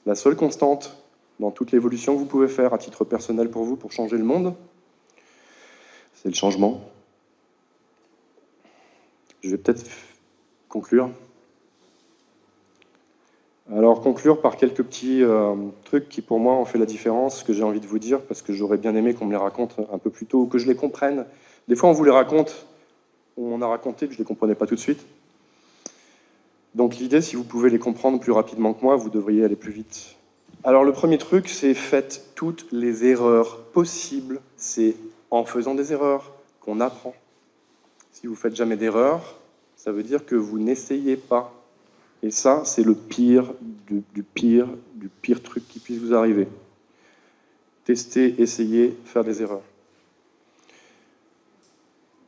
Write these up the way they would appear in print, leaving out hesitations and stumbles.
La seule constante dans toute l'évolution que vous pouvez faire à titre personnel pour vous, pour changer le monde, c'est le changement. Je vais peut-être conclure. Alors, conclure par quelques petits trucs qui, pour moi, ont fait la différence, que j'ai envie de vous dire, parce que j'aurais bien aimé qu'on me les raconte un peu plus tôt, ou que je les comprenne. Des fois, on vous les raconte, on a raconté, que je ne les comprenais pas tout de suite. Donc, l'idée, si vous pouvez les comprendre plus rapidement que moi, vous devriez aller plus vite. Alors, le premier truc, c'est faites toutes les erreurs possibles. C'est en faisant des erreurs qu'on apprend. Si vous ne faites jamais d'erreurs, ça veut dire que vous n'essayez pas. Et ça, c'est le pire du pire truc qui puisse vous arriver. Tester, essayer, faire des erreurs.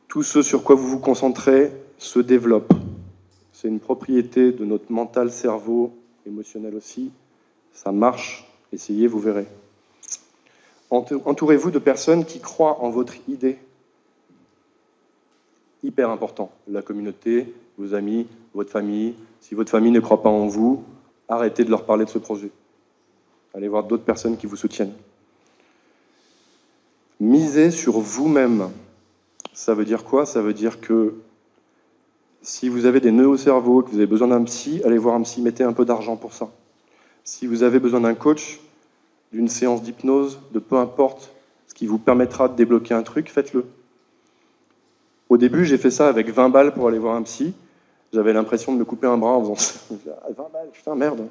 Tout ce sur quoi vous vous concentrez se développe. C'est une propriété de notre mental, cerveau, émotionnel aussi. Ça marche. Essayez, vous verrez. Entourez-vous de personnes qui croient en votre idée. Hyper important. La communauté, vos amis, votre famille. Si votre famille ne croit pas en vous, arrêtez de leur parler de ce projet. Allez voir d'autres personnes qui vous soutiennent. Misez sur vous-même. Ça veut dire quoi? Ça veut dire que si vous avez des nœuds au cerveau, que vous avez besoin d'un psy, allez voir un psy, mettez un peu d'argent pour ça. Si vous avez besoin d'un coach, d'une séance d'hypnose, de peu importe ce qui vous permettra de débloquer un truc, faites-le. Au début, j'ai fait ça avec 20 balles pour aller voir un psy. J'avais l'impression de me couper un bras en faisant ça. 20 balles, putain, merde.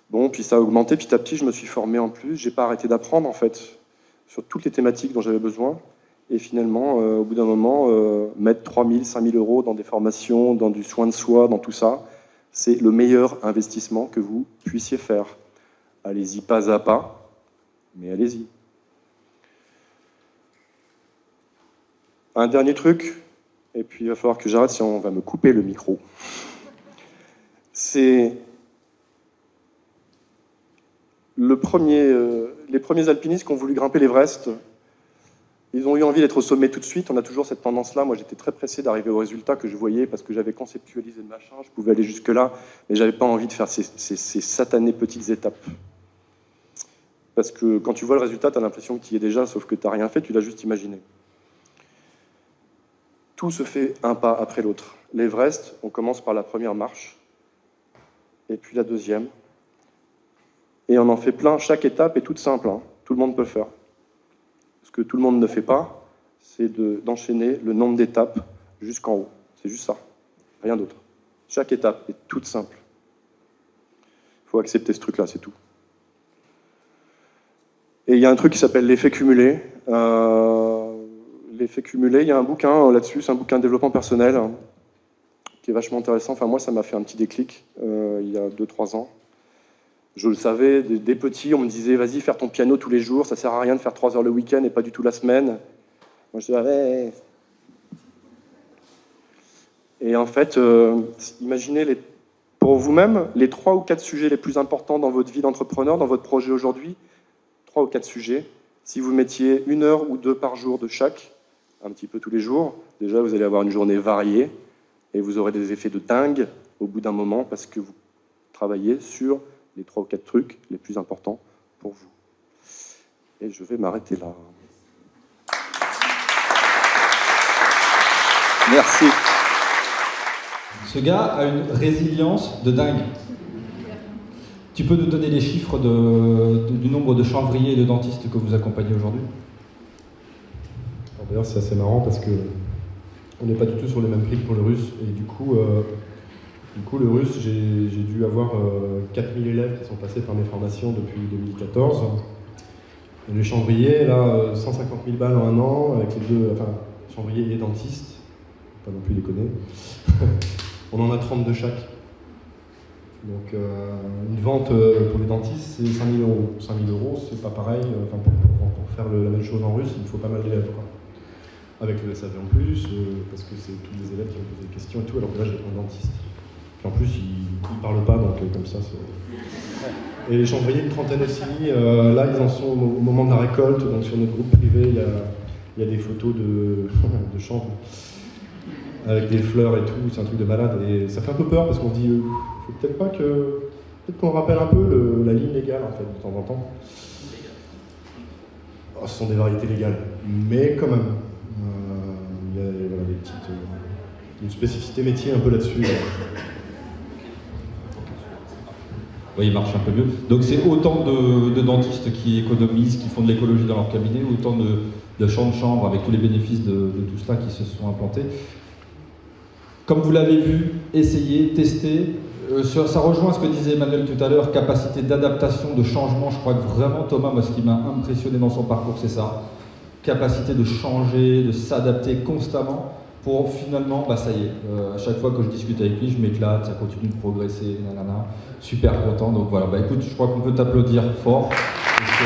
Bon, puis ça a augmenté petit à petit, je me suis formé en plus. J'ai pas arrêté d'apprendre, en fait, sur toutes les thématiques dont j'avais besoin. Et finalement, au bout d'un moment, mettre 3 000, 5 000 euros dans des formations, dans du soin de soi, dans tout ça, c'est le meilleur investissement que vous puissiez faire. Allez-y pas à pas, mais allez-y. Un dernier truc, et puis il va falloir que j'arrête, sinon on va me couper le micro. C'est les premiers alpinistes qui ont voulu grimper l'Everest. Ils ont eu envie d'être au sommet tout de suite. On a toujours cette tendance-là. Moi, j'étais très pressé d'arriver au résultat que je voyais parce que j'avais conceptualisé le machin. Je pouvais aller jusque-là, mais j'avais pas envie de faire ces satanées petites étapes. Parce que quand tu vois le résultat, tu as l'impression que tu y es déjà, sauf que tu n'as rien fait, tu l'as juste imaginé. Tout se fait un pas après l'autre. L'Everest, on commence par la première marche, et puis la deuxième. Et on en fait plein. Chaque étape est toute simple. Hein. Tout le monde peut le faire. Ce que tout le monde ne fait pas, c'est d'enchaîner le nombre d'étapes jusqu'en haut. C'est juste ça. Rien d'autre. Chaque étape est toute simple. Il faut accepter ce truc-là, c'est tout. Et il y a un truc qui s'appelle l'effet cumulé. L'effet cumulé, il y a un bouquin là-dessus, c'est un bouquin de développement personnel qui est vachement intéressant. Enfin, moi, ça m'a fait un petit déclic il y a 2-3 ans. Je le savais, dès petit, on me disait « Vas-y, faire ton piano tous les jours, ça sert à rien de faire 3 heures le week-end et pas du tout la semaine. » Moi, je disais « Ouais. » Et en fait, imaginez pour vous-même les 3 ou 4 sujets les plus importants dans votre vie d'entrepreneur, dans votre projet aujourd'hui. 3 ou 4 sujets. Si vous mettiez 1 heure ou 2 par jour de chaque, un petit peu tous les jours, déjà, vous allez avoir une journée variée et vous aurez des effets de dingue au bout d'un moment parce que vous travaillez sur les 3 ou 4 trucs les plus importants pour vous. Et je vais m'arrêter là. Merci. Ce gars a une résilience de dingue. Tu peux nous donner les chiffres du nombre de chanvriers et de dentistes que vous accompagnez aujourd'hui? D'ailleurs, c'est assez marrant parce que on n'est pas du tout sur les mêmes prix que pour le russe. Et du coup le russe, j'ai dû avoir 4000 élèves qui sont passés par mes formations depuis 2014. Et le chanvrier, là, 150 000 balles en 1 an, avec les deux, enfin, chanvrier et dentiste, pas non plus déconner. On en a 30 de chaque. Donc, une vente pour les dentistes, c'est 5 000 euros. 5 000 euros, c'est pas pareil. Enfin, pour faire la même chose en russe, il faut pas mal d'élèves, quoi. Avec le SAV en plus, parce que c'est tous les élèves qui ont posé des questions et tout, alors que là, j'ai un dentiste. Puis en plus, il ne parle pas, donc comme ça, c'est... Et les chanvriers, une trentaine aussi. Là, ils en sont au moment de la récolte, donc sur notre groupe privé, il y a des photos de chanvre avec des fleurs et tout, c'est un truc de malade. Et ça fait un peu peur, parce qu'on se dit, faut peut-être pas que peut-être qu'on rappelle un peu la ligne légale, en fait, de temps en temps. Oh, ce sont des variétés légales, mais quand même, il y a voilà, des petites, une spécificité métier un peu là-dessus. Oui, il marche un peu mieux. Donc c'est autant de dentistes qui économisent, qui font de l'écologie dans leur cabinet, autant de champs de chambre avec tous les bénéfices de tout cela qui se sont implantés. Comme vous l'avez vu, essayez, testez. Ça rejoint ce que disait Emmanuel tout à l'heure, capacité d'adaptation, de changement. Je crois que vraiment Thomas, moi, ce qui m'a impressionné dans son parcours, c'est ça. Capacité de changer, de s'adapter constamment pour finalement, bah ça y est, à chaque fois que je discute avec lui, je m'éclate, ça continue de progresser, nanana, super content. Donc voilà, bah écoute, je crois qu'on peut t'applaudir fort. Parce que,